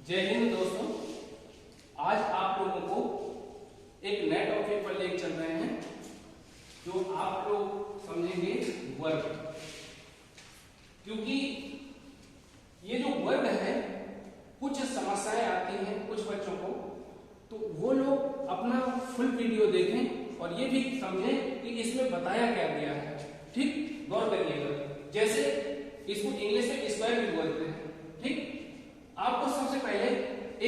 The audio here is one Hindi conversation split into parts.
जय हिंद दोस्तों, आज आप लोगों को एक नए टॉपिक पर लेकर चल रहे हैं जो आप लोग समझेंगे वर्ग। क्योंकि ये जो वर्ग है कुछ समस्याएं आती हैं कुछ बच्चों को, तो वो लोग अपना फुल वीडियो देखें और ये भी समझें कि इसमें बताया क्या गया है। ठीक, गौर करिएगा। जैसे इसको इंग्लिश में स्क्वायर भी बोलते हैं। ठीक, आपको सबसे पहले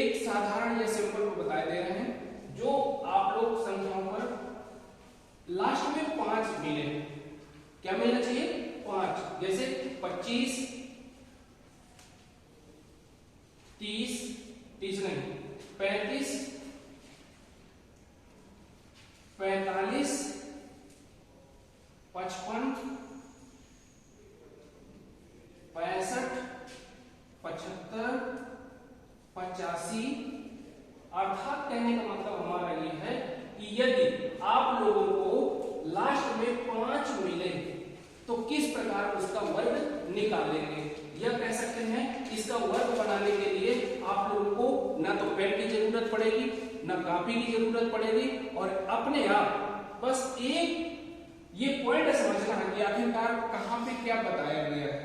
एक साधारण या सिंपल को बता दे रहे हैं जो आप लोग संख्याओं पर लास्ट में 5 मिले। क्या मिलना चाहिए? 5। जैसे 25, 30 नहीं, 35, 45, 55, 65, 75, 85। अर्थात कहने का मतलब हमारा ये है कि यदि आप लोगों को लास्ट में 5 मिले तो किस प्रकार उसका वर्ग निकालेंगे। यह कह सकते हैं इसका वर्ग बनाने के लिए आप लोगों को ना तो पेन की जरूरत पड़ेगी ना कॉपी की जरूरत पड़ेगी, और अपने आप बस एक ये पॉइंट समझना है कि आखिरकार कहां पे क्या बताया गया है।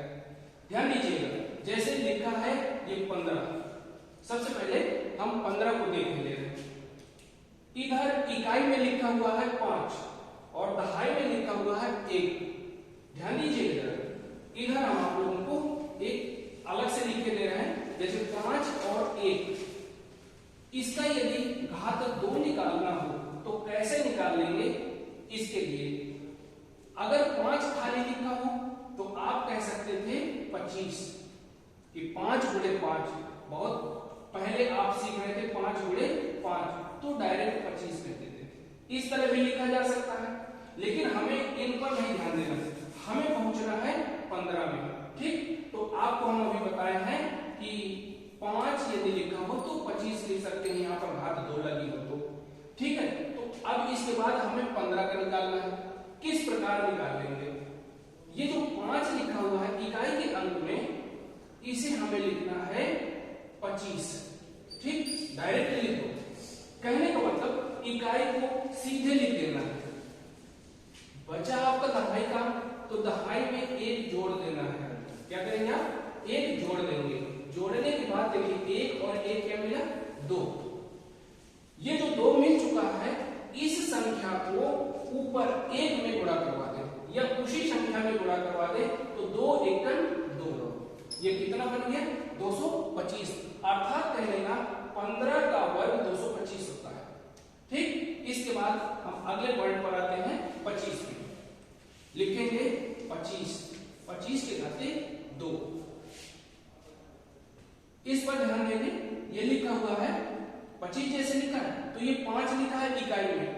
ध्यान दीजिएगा। जैसे लिखा है ये 15, सबसे पहले हम 15 को देख ले रहे हैं। इधर इकाई में लिखा हुआ है 5 और दहाई में लिखा हुआ है 1। ध्यान दीजिएगा, इधर हम आप लोगों को एक अलग से लिख के दे रहे हैं। जैसे 5 और 1, इसका यदि घात 2 निकालना हो तो कैसे निकाल लेंगे? इसके लिए अगर 5 खाली लिखा हो तो आप कह सकते थे 25 कि 5 गुणे 5। बहुत पहले आप सीख रहे थे 5 गुणे 5, तो डायरेक्ट 25 कहते थे। इस तरह भी लिखा जा सकता है, लेकिन हमें इन पर नहीं ध्यान देना, हमें पहुंचना है 15 में। ठीक, तो आपको हम अभी बताए हैं कि 5 यदि लिखा हो तो 25 लिख सकते हैं, यहाँ पर घात 2 लगी हो तो। ठीक है, तो अब इसके बाद हमें 15 का निकालना है। किस प्रकार निकाल लेंगे? ये जो 5 लिखा हुआ है इकाई के अंक में, इसे हमें लिखना है 25। ठीक, डायरेक्ट लिख दो। कहने का मतलब इकाई को सीधे लिख देना है। बचा आपका दहाई का, तो दहाई में 1 जोड़ देना है। क्या करेंगे आप? 1 जोड़ देंगे। जोड़ने के बाद देखिए 1 और 1 क्या मिला? 2। ये जो 2 मिल चुका है, इस संख्या को ऊपर 1 में गुणा करवा दे या उसी संख्या में गुणा करवा दे तो 2 एकम 2। ये कितना बन गया? 225। अर्थात कहने का 15 का वर्ग 225 होता है। ठीक, इसके बाद हम अगले पॉइंट पर आते हैं 25 में। लिखेंगे 25 के घाते 2। इस पर ध्यान देंगे। ये लिखा हुआ है 25 जैसे लिखा है, तो ये 5 लिखा है इकाई में,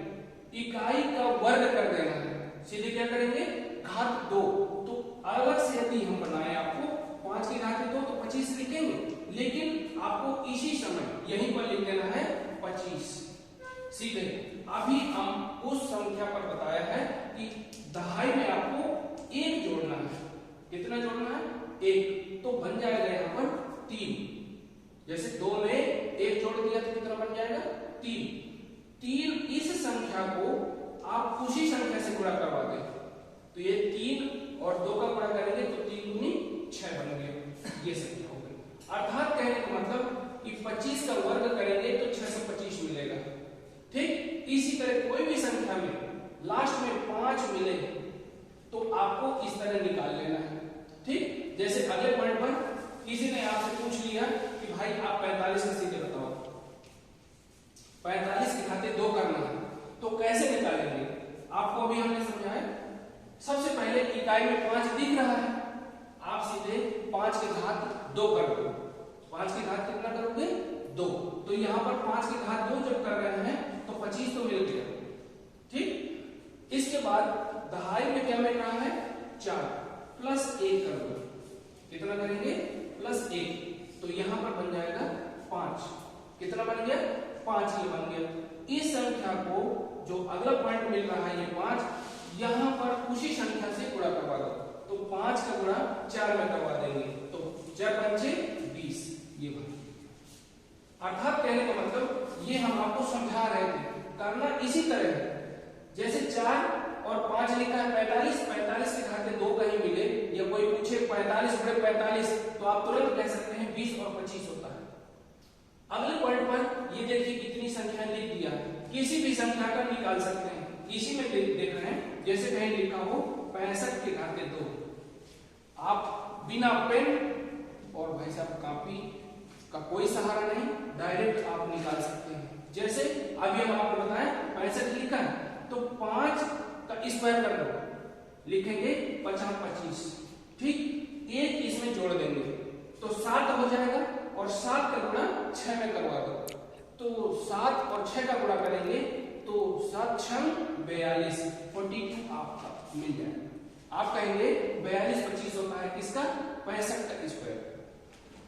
इकाई का वर्ग कर देना है। सीधे क्या करेंगे? घात 2। तो अलग से यदि हम बनाए आपको 5 की घात 2 तो 25 लिखेंगे, लेकिन आपको इसी समय यहीं पर लिख देना है 25 सीधे। अभी हम उस संख्या पर बताया है कि दहाई में आपको 1 जोड़ना है। कितना जोड़ना है? 1। तो बन जाएगा यहाँ पर 3। जैसे 2 में 1 जोड़ दिया तो कितना बन जाएगा? 3। इस संख्या को आप उसी संख्या से गुणा करवा दें, तो ये 3 और 2 का गुणा करेंगे तो 3 दूनी 6 बन गया। ये संख्या हो गई। अर्थात कहने का मतलब कि 25 का वर्ग करेंगे तो 625 मिलेगा। ठीक, इसी तरह कोई भी संख्या में लास्ट में 5 मिले तो आपको इस तरह निकाल लेना है। ठीक, जैसे अगले पॉइंट पर किसी ने आपसे पूछ लिया कि भाई आप 45 का सीधे बताओ, 45 के घाते 2 करना है, तो कैसे निकालेंगे? आपको अभी हमने समझाया। सबसे पहले इकाई में 5 दिख रहा है, आप सीधे 5 के घात 2 कर दो। 5 के घात कितना करोगे? 2। तो यहां पर 5 के घात 2 जब कर रहे हैं तो 25 तो मिल गया। ठीक, इसके बाद दहाई में क्या मिल रहा है? 4 प्लस 1 कर दो। कितना करेंगे? प्लस 1। तो यहां पर बन जाएगा 5। कितना बन गया? 5 ये बन गया। इस संख्या को जो अगला पॉइंट मिल रहा है ये 5, यहां पर उसी संख्या से गुणा करवा दो, तो 5 का गुणा 4 में करवा देंगे, तो 4 5 20। ये बात अर्थात कहने का मतलब ये हम आपको समझा रहे थे, करना इसी तरह है। जैसे 4 और 5 लिखा है 45, 45 के खाते 2 कहीं मिले या कोई पूछे 45 बड़े 45, तो आप तुरंत कह सकते हैं 20 और 25 होता है। अगले पॉइंट पर ये देखिए कितनी संख्या लिख दिया, किसी भी संख्या का निकाल सकते हैं। इसी में देख रहे हैं, जैसे कहीं लिखा हो 65 के घाते 2, आप बिना पेन और भाई साहब कापी का कोई सहारा नहीं, डायरेक्ट आप निकाल सकते हैं। जैसे अभी हम आपको बताएं 65 लिखा है तो 5 का स्क्वायर कर दो, लिखेंगे 50 25, ठीक, एक इसमें जोड़ देंगे तो 7 हो जाएगा और 7 का गुणा 6 में करवा दो, तो 7 और 6 का गुणा करेंगे तो 7 6 42, 42 आपका मिल जाएगा। आप कहेंगे 42 25 होता है किसका, 65 का स्क्वायर।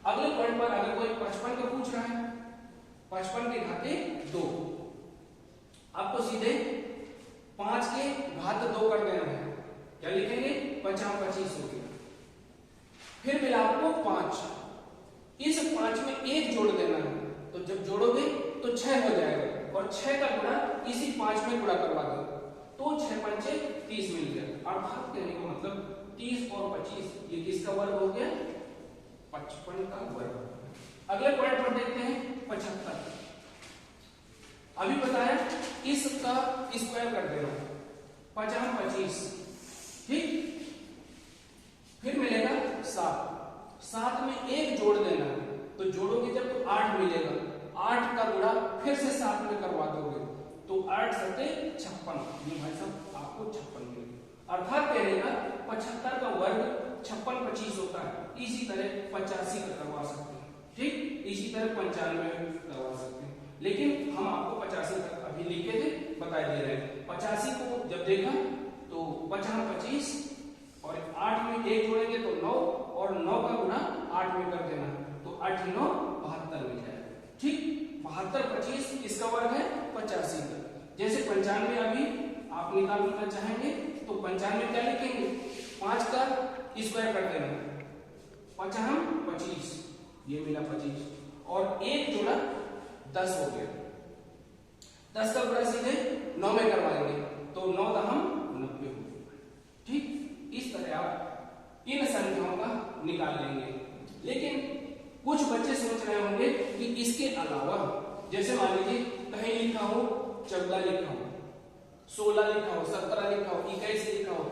अगले पॉइंट पर अगर कोई 55 का पूछ रहा है, 55 के घाते 2, आपको सीधे 5 के घात 2 कर देना है, क्या लिखेंगे 50 25 हो गया। फिर मिला आपको 5, इस 5 में 1 जोड़ देना है, तो जब जोड़ोगे तो 6 हो जाएगा और 6 का गुणा इसी 5 में गुणा करवा दो, तो 6 पंचे 30 मिल गया। अर्थात कहने का मतलब 30 और 25 ये किसका वर्ग हो गया, 55 का वर्ग। अगले पॉइंट पर देखते हैं 75। अभी बताया इसका स्क्वायर कर देना, 50 25, ठीक, फिर मिलेगा 7, 7 में 1 जोड़ देना है, तो जोड़ोगे जब तो 8 मिलेगा, 8 का गुणा फिर से 7 में करवा दोगे तो 8 सत्ते 56, ये भाई साहब आपको 56 मिलेगा। अर्थात कहने का 75 का वर्ग 56 25 होता है। इसी तरह 85 का करवा सकते हैं, ठीक, इसी तरह 95 करवा सकते हैं, लेकिन हम आपको 85 तक अभी लिखे थे, बता दे रहे हैं। 85 को जब देखा तो 50 25 और 8 में 1 जोड़ेंगे तो 9 और 9 का गुणा 8 में कर देना, तो 8 9 72 मिल जाएगा, ठीक। 72 25 इसका वर्ग है 85 का। जैसे 95 अभी आप निकालना चाहेंगे तो 95 क्या लिखेंगे, 5 का स्क्वायर कर देना, 50 25, ये मिला 25 और 1 जोड़ा 10 हो गया, 10 का गुणा सीधे 9 में करवाएंगे तो 9 का हम 90 हो गया, ठीक। इस तरह आप इन संख्याओं का निकाल लेंगे। लेकिन कुछ बच्चे सोच रहे होंगे कि इसके अलावा, जैसे मान लीजिए कहीं लिखा हो 14 लिखा हो, 16 लिखा हो, 17 लिखा हो, 21 लिखा हो,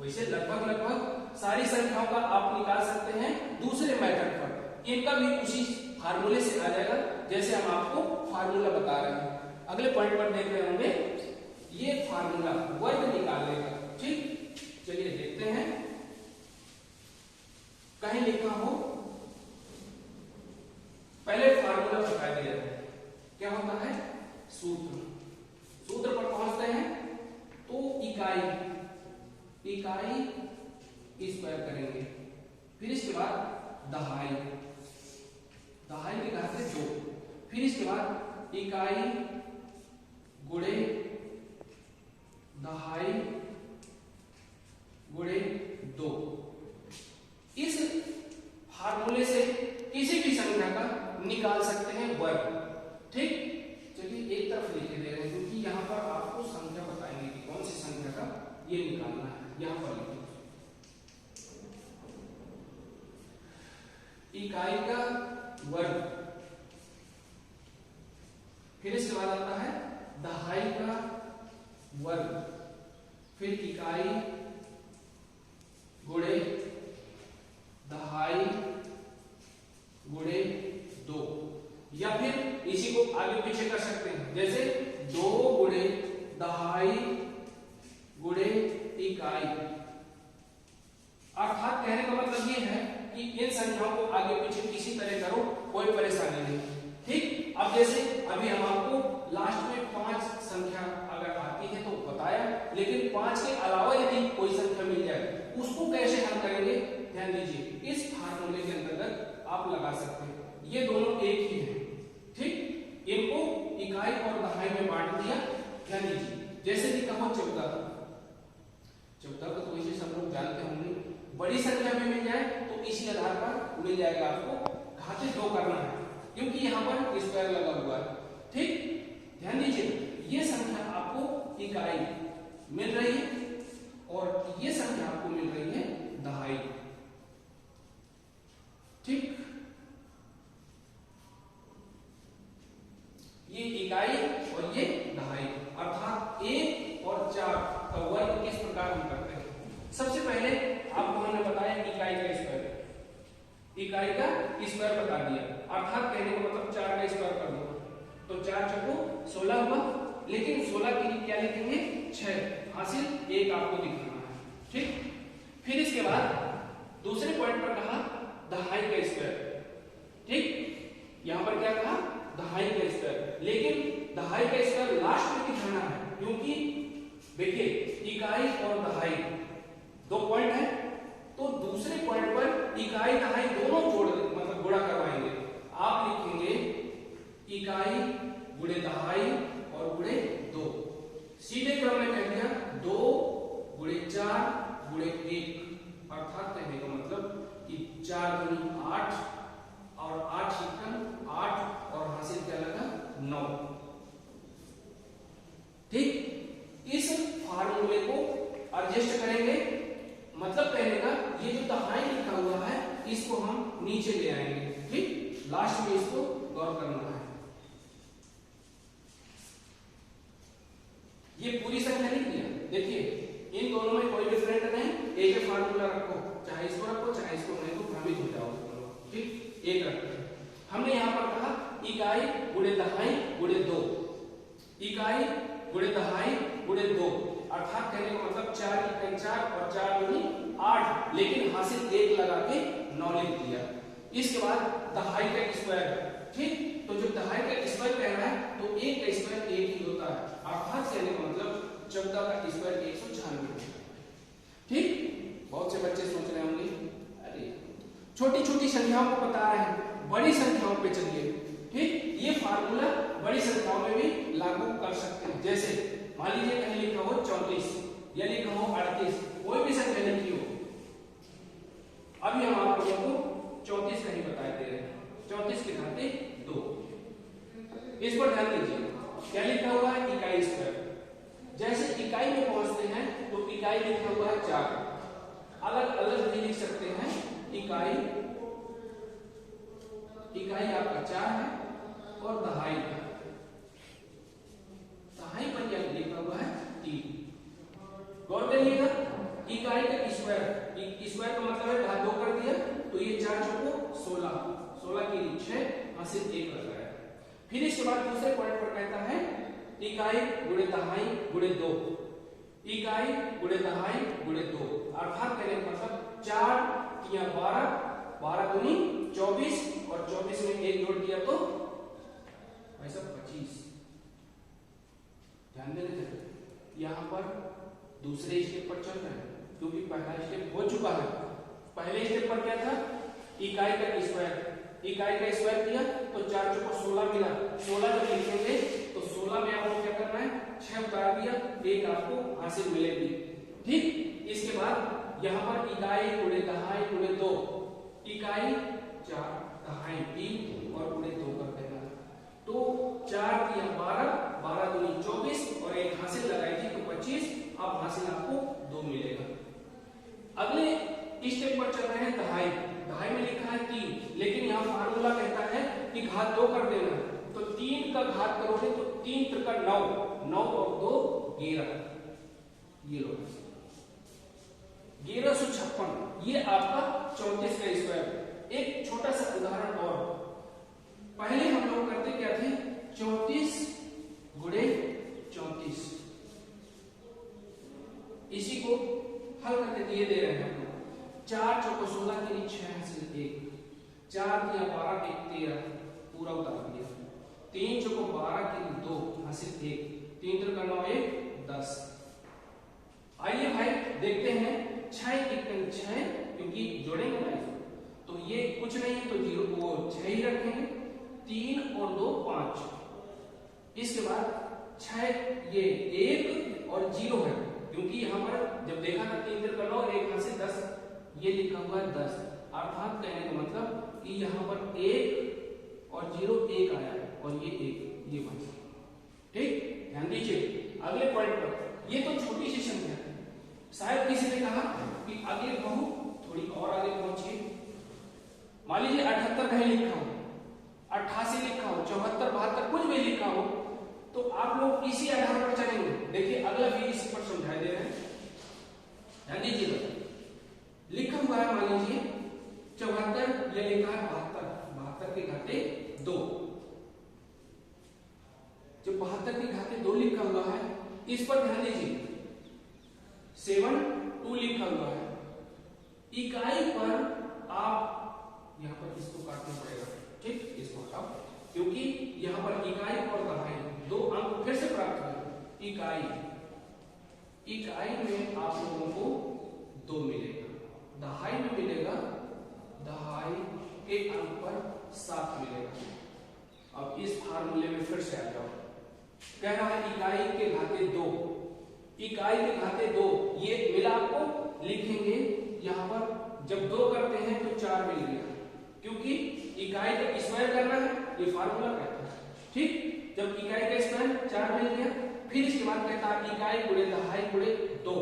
वैसे लगभग सारी संख्याओं का आप निकाल सकते हैं दूसरे मेथड पर। इनका भी उसी फार्मूले से आ जाएगा जैसे हम आपको फार्मूला बता रहे हैं। अगले पॉइंट पर देख रहे होंगे ये फार्मूला वर्ग निकालने का, ठीक। चलिए देखते हैं, कहीं लिखा हो, पहले फार्मूला बता दिया क्या होता है, सूत्र पर पहुंचते हैं तो इकाई स्क्वायर करेंगे, फिर इसके बाद दहाई के घाते 2, फिर इसके बाद इकाई गुणे दहाई गुणे 2। इस फार्मूले से किसी भी संख्या का निकाल सकते हैं वर्ग, ठीक। चलिए एक तरफ लिखे दे रहे हैं क्योंकि यहाँ पर आपको संख्या बताएंगे कि कौन सी संख्या का ये निकालना है। यहाँ पर लिखिए इकाई का वर्ग, फिर इसके बाद आता है दहाई का वर्ग, फिर इकाई गुणे दहाई गुणे 2, या फिर इसी को आगे पीछे कर सकते हैं, जैसे 2 गुणे दहाई गुणे इकाई। अर्थात कहने का मतलब ये है कि इन संख्याओं को आगे पीछे किसी तरह करो, कोई परेशानी नहीं, ठीक। अब जैसे अभी हम आपको लास्ट में 5 संख्या अगर आती है तो बताया, लेकिन 5 के अलावा यदि कोई संख्या मिल जाए उसको कैसे हल करेंगे, ध्यान दीजिए, इस फार्मूले के अंतर्गत आप लगा सकते हैं। ये दोनों एक ही हैं, ठीक। इनको इकाई और दहाई में बांट दिया, ध्यान दीजिए। जैसे लिखा हो 14 का तो वैसे सब लोग जानते होंगे, बड़ी संख्या में मिल जाए तो इसी आधार पर मिल जाएगा, आपको घाते 2 करना है क्योंकि यहाँ पर स्क्वायर लगा हुआ है। ठीक, ध्यान दीजिए, ये संख्या आपको इकाई मिल रही है और ये संख्या आपको मिल रही है दहाई। ठीक, ये इकाई और ये दहाई, अर्थात 1 और 4 का वर्ग किस प्रकार हम करते हैं। सबसे पहले आपको हमने बताया इकाई का स्क्वायर, इकाई का स्क्वायर बता दिया, अर्थात कहने का मतलब 4 का स्क्वायर कर दो तो 4 चौको 16 हुआ, लेकिन 16 के लिए क्या लिखेंगे 6, हासिल 1 आपको दिखाना है। ठीक, फिर इसके बाद दूसरे पॉइंट पर कहा दहाई का स्क्वायर। ठीक, यहां पर क्या कहा दहाई का स्क्वायर, लेकिन दहाई का स्क्वायर लास्ट में दिखाना है, क्योंकि देखिए इकाई और दहाई 2 पॉइंट है, तो दूसरे पॉइंट पर इकाई दहाई दोनों जोड़ मतलब गुणा करवाएंगे। आप लिखेंगे इकाई गुणे दहाई और गुणे 2, सीधे क्रम में कह दिया 2 गुणे 4 गुणे 1, अर्थात कहने का मतलब कि 4 गुणी 8 और 8 एकम 8 और हासिल क्या लगा 9। ठीक, इस फार्मूले को एडजस्ट करेंगे, मतलब कहने का ये जो दहाई लिखा हुआ है इसको हम नीचे ले आएंगे। ठीक, लास्ट में इसको गौर करना है। ये पूरी संख्या लिख दिया, देखिए इन दोनों में कोई डिफरेंट नहीं, एक ही फार्मूला रखो, चाहे इसको रखो चाहे इसको, नहीं तो भ्रमित हो जाओगे। ठीक, एक रखते हैं। हमने यहां पर कहा इकाई गुणे दहाई गुणे 2, इकाई गुणे दहाई गुणे 2, अर्थात कहने का मतलब 4 इकाई 4 और 4 गुणी 8, लेकिन हासिल 1 लगा के 9 लिख दिया। इसके बाद दहाई का स्क्वायर। ठीक, तो जो दहाई का स्क्वायर कह रहा है तो 1 का स्क्वायर 1 ही होता है, अर्थात कहने का मतलब 14 का स्क्वायर 196। ठीक, बहुत से बच्चे सोच रहे होंगे अरे छोटी छोटी संख्याओं को बता रहे हैं, बड़ी संख्याओं पे चलिए। ठीक, ये फार्मूला बड़ी संख्याओं में भी लागू कर सकते हैं। जैसे मान लीजिए कहीं लिखा हो 34 या लिखा हो 38, कोई भी संख्या लिखी हो, अभी हम आप लोगों को 34 का ही बता दे रहे हैं, 34 के घाते 2। इस पर ध्यान दीजिए, क्या लिखा हुआ है इकाई स्क्वायर। जैसे इकाई में पहुंचते हैं तो इकाई लिखा हुआ है 4, अलग अलग भी लिख सकते हैं। इकाई आपका 4 है और दहाई पर क्या लिखा हुआ है 3। गौर करिएगा, इकाई का स्क्वायर, स्क्वायर का मतलब है घात 2 कर दिया, तो ये 4 चौको 16, 16 के लिए 6, हासिल 1 लग रहा है। फिर इसके बाद दूसरे पॉइंट पर कहता है इकाई गुणे दहाई गुणे 2, इकाई गुणे दहाई गुणे 2, अर्थात कहने का मतलब 4 या 12, 12 दूनी 24 और 24 में 1 जोड़ दिया तो भाई साहब 25। ध्यान देना चाहिए, यहां पर दूसरे स्टेप पर चल रहे हैं, क्योंकि पहला स्टेप हो चुका है। पहले स्टेप पर क्या था इकाई का स्क्वायर, इकाई का स्क्वायर किया तो 4 चौको 16 मिला, 16 जब लिखेंगे तो 16 में आपको क्या करना है 6 उतार दिया, 1 आपको हासिल मिलेगी। ठीक, इसके बाद यहाँ पर इकाई गुणे दहाई गुणे 2, इकाई 4 दहाई 3 और गुणे 2 कर देना, तो 4 दिया 12, 12 दूनी 24 और 1 हासिल लगाएगी तो 25, अब हासिल आपको 2 मिलेगा। अगले स्टेप पर चल रहे हैं दहाई, दहाई में लिखा है 3, लेकिन यहाँ फार्मूला कहता है कि घात 2 कर देना, तो 3 का घात करोगे तो 3 त्रिका 9, 9 और 2 11, ये लो 1156, ये आपका 34 का स्क्वायर। एक छोटा सा उदाहरण और, पहले हम लोग करते क्या थे 34 गुणे 34, इसी को हल करके दिए दे रहे हैं 4 चौको 16 के लिए 6 हासिल 1, 4 दिया 12 के 13 पूरा उतार दिया, 3 चौको 12 के लिए 2 हासिल 1, 3 त्रिका 9 1 10। आइए भाई देखते हैं 6 एक 6, क्योंकि जोड़ेंगे ना तो ये कुछ नहीं है तो 0 को 6 ही रखेंगे, 3 और 2 5। इसके बाद 6 ये 1 और 0 है, क्योंकि यहाँ पर जब देखा था 3 त्रिका 9 1 हासिल 10, ये लिखा हुआ है 10, अर्थात कहने का मतलब कि यहाँ पर 1 और 0 1 आया और ये 1, ये बन गया। ठीक, ध्यान दीजिए अगले पॉइंट पर। ये तो छोटी सी संख्या है। शायद किसी ने कहा कि आगे कहूं, थोड़ी और आगे पहुंचिए। मान लीजिए 78 कहीं लिखा हो, 88 लिखा हो, 74 72 कुछ भी लिखा हो, तो आप लोग इसी आधार पर चलेंगे। देखिए अगला भी इसी पर समझाई दे रहे हैं, ध्यान दीजिएगा। लिखा हुआ है मान लीजिए 74, ये लिखा है 72, 72 के घाते 2। जो 72 के घाते 2 लिखा हुआ है, इस पर ध्यान दीजिए। 7 2 लिखा हुआ है। इकाई पर आप यहां पर इसको काटना पड़ेगा, ठीक, इसको हटाओ, क्योंकि यहां पर इकाई और दहाई 2 अंक फिर से प्राप्त हुए। इकाई में आप लोगों को 2 मिलेगा, दहाई में मिलेगा, दहाई के अंक पर 7 मिलेगा। अब इस फार्मूले में फिर से आ जाओ। कह रहा है इकाई के घाते 2, इकाई के घाते 2, ये मिला आपको लिखेंगे यहां पर। जब 2 करते हैं तो 4 मिल गया, क्योंकि इकाई का स्क्वायर करना है, ये फार्मूला कहता है। ठीक, जब इकाई का स्क्वायर 4 मिल गया, फिर इसके बाद कहता है इकाई गुणे दहाई गुणे 2।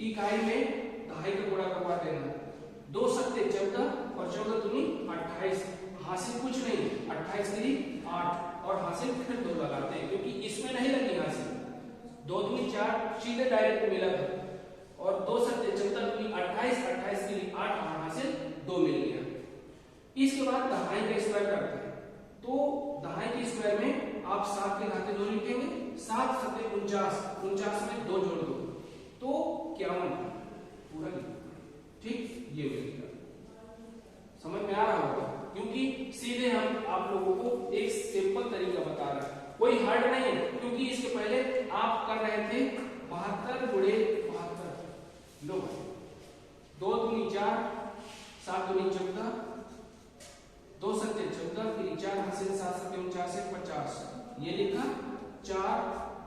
इकाई में दहाई का गुणा करवा देना, 2 सत्ते 14 और 14 दूनी 28। हासिल कुछ नहीं, 28 की 8 और हासिल फिर 2 लगाते हैं, क्योंकि इसमें नहीं लगी हासिल। 2 दूनी 4 सीधे डायरेक्ट मिला था, और 2 सत्ते 14 दूनी 28, 28 की 8 और हासिल 2 मिल गया। इसके बाद दहाई का स्क्वायर करते हैं, तो दहाई के स्क्वायर में आप 7 के घाते 2 लिखेंगे, 7 सत्ते 49, 49 में 2 जोड़ दो तो 51 पूरा लिखो। ठीक, ये मिलेगा। समझ में आ रहा होगा, क्योंकि सीधे हम आप लोगों को एक सिंपल तरीका बता रहे हैं, कोई हार्ड नहीं है, क्योंकि इसके पहले आप कर रहे थे 72 गुणे 72। लो 2 दूनी 4, 7 दूनी 14, 2 सत्ते 14, फिर 4 हासिल 7 सत्ते 49 से 50, ये लिखा। 4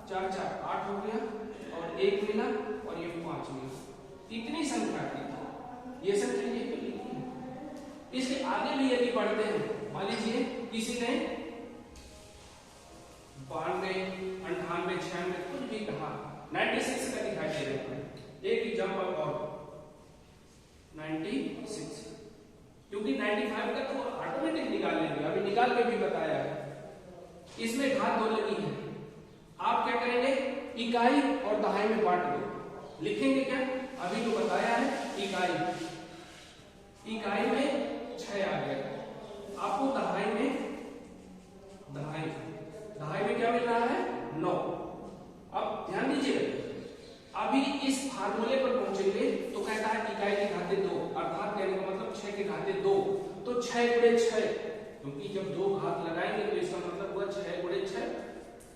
4 4 8 हो गया, और 1 मिला, और ये 5 मिला। इतनी संख्या थी, ये संख्या ये तो लिखी है। इसके आगे भी यदि बढ़ते हैं, मान लीजिए किसी ने 92 98 96 कुछ भी कहा, 96 का दिखाई दे रहा है। एक एग्जाम्पल और 96, क्योंकि 95 का तो ऑटोमेटिक निकाल लेंगे, अभी निकाल के भी बताया है। इसमें घात 2 लगी है, आप क्या करेंगे, इकाई और दहाई में बांट दो। लिखेंगे क्या, अभी तो बताया है इकाई में 6 आ गया, आपको दहाई में क्या मिल रहा है 9। अब ध्यान दीजिए, अभी इस फार्मूले पर पहुंचेंगे तो कहता है इकाई के घाते 2, अर्थात कहने का मतलब 6 के घाते 2, तो 6 गुणे 6, क्योंकि जब 2 घात लगाएंगे तो इसका मतलब हुआ 6 गुणे 6।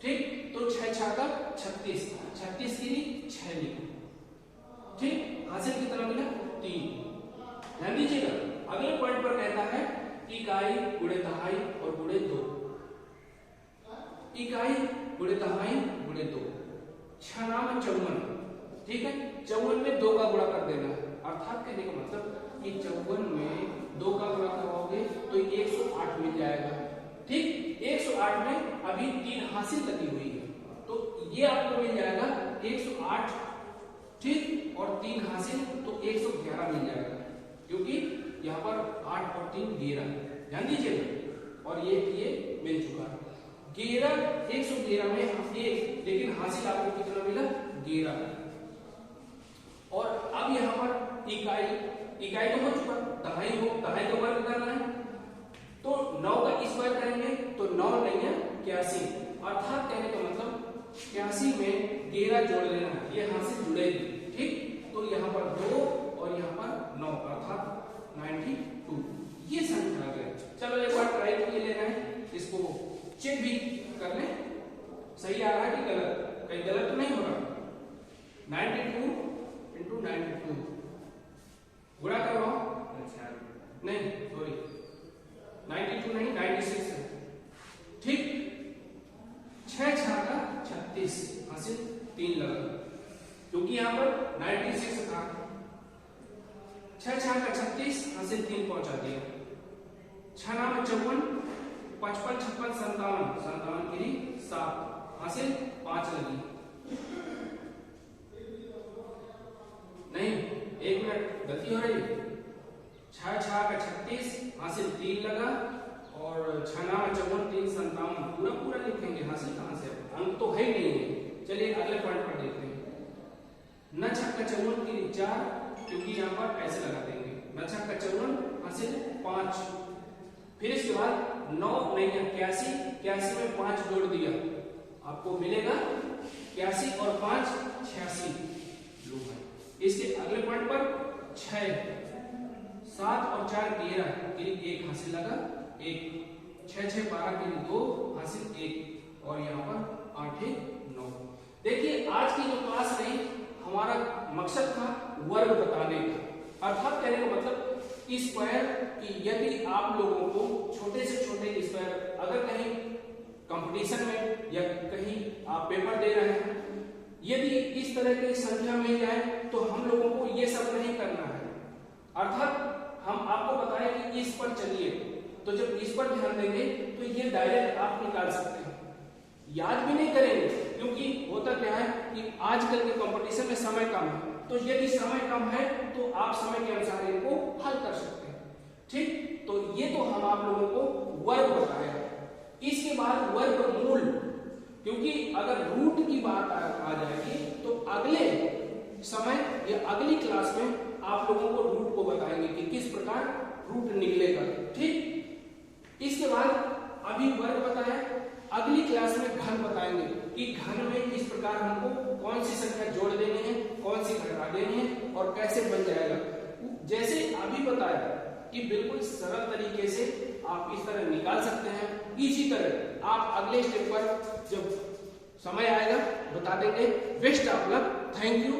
ठीक, तो 6 6 का 36, 36 की 6 लिखो। ठीक, हासिल कितना मिला 3। ध्यान दीजिएगा, अगले पॉइंट पर कहता है इकाई गुणे दहाई और गुणे 2। इकाई गुणे दहाई गुणे 2, 6 नाम 54। ठीक है, 54 में 2 का गुणा कर देना है, अर्थात कहने का मतलब कि 54 में 2 का गुणा करवाओगे तो 108 मिल जाएगा। ठीक, 108 में अभी 3 हासिल लगी हुई है, तो ये आपको मिल जाएगा 108। ठीक, और 3 हासिल तो 111 मिल जाएगा, क्योंकि यहाँ पर 8 और 3 11। ध्यान दीजिएगा, और ये मिल चुका है 11, 111 में 1, लेकिन हासिल आपको कितना मिला 11। और अब यहाँ पर इकाई तो हो चुका, दहाई का वर्ग करना है, तो 9 का स्क्वायर करेंगे तो 9 नहीं है 81, अर्थात कहने का मतलब 81 में 11 जोड़ लेना है, ये हासिल जुड़ेगी। ठीक, तो यहाँ पर 2 और यहाँ पर 9, अर्थात 92 ये संख्या आ गया। चलो एक बार ट्राई करके लेना है, इसको चेक भी कर ले, सही आ रहा है कि गलत, कहीं गलत तो नहीं हो रहा। 92 into 92 गुणा करवाओ, नहीं सॉरी 92 नहीं 96 है। ठीक, 6 6 का 36, हासिल 3 लगा, क्योंकि यहाँ पर 96 था। 6 6 का 36, हासिल 3 पहुंचा दिया। 6 नाम 54, 55, 56, 57, 57 की 7 हासिल 5 लगी। नहीं, 1 मिनट गलती हो रही। 6 6 का 36 हासिल 3 लगा और 6 9 54, 3 57 पूरा पूरा लिखेंगे, हासिल कहां से, अंक तो है ही नहीं है। चलिए अगले पॉइंट पर देखते हैं। 9 6 का 54 की 4, क्योंकि यहाँ पर ऐसे लगा देंगे। 9 6 का 54 हासिल 5। फिर इसके बाद 9 नहीं 81, 81 में 5 जोड़ दिया, आपको मिलेगा 81 और 5 86। इसके अगले पॉइंट पर 6 7 और 4 13 के लिए 1 हासिल लगा 1, 6 6 12 के लिए 2 हासिल 1 और यहाँ पर 8 9। देखिए आज की जो क्लास रही, हमारा मकसद था वर्ग बताने का, अर्थात कहने का मतलब स्क्वायर की यदि आप लोगों को छोटे से छोटे स्क्वायर अगर कहीं कंपटीशन में या कहीं आप पेपर दे रहे हैं, यदि इस तरह की संख्या मिल जाए तो हम लोगों को ये सब नहीं करना है। अर्थात हम आपको बताएं कि इस पर चलिए, तो जब इस पर ध्यान देंगे तो ये डायरेक्ट आप निकाल सकते हैं, याद भी नहीं करेंगे, क्योंकि होता क्या है कि आजकल के कंपटीशन में समय कम है, तो यदि समय कम है तो आप समय के अनुसार इनको हल कर सकते हैं। ठीक, तो ये तो हम आप लोगों को वर्ग बताया। इसके बाद वर्गमूल, क्योंकि अगर रूट की बात आ जाएगी तो अगले समय या अगली क्लास में आप लोगों को रूट को बताएंगे कि किस प्रकार रूट निकलेगा। ठीक, इसके बाद अभी वर्ग बताया, अगली क्लास में घन बताएंगे कि घन में किस प्रकार हमको कौन सी संख्या जोड़ देनी है, कौन सी घटा देनी है और कैसे बन जाएगा। जैसे अभी बताया कि बिल्कुल सरल तरीके से आप इस तरह निकाल सकते हैं। इसी तरह आप अगले स्टेप पर जब समय आएगा बता देंगे। Best of luck, thank you.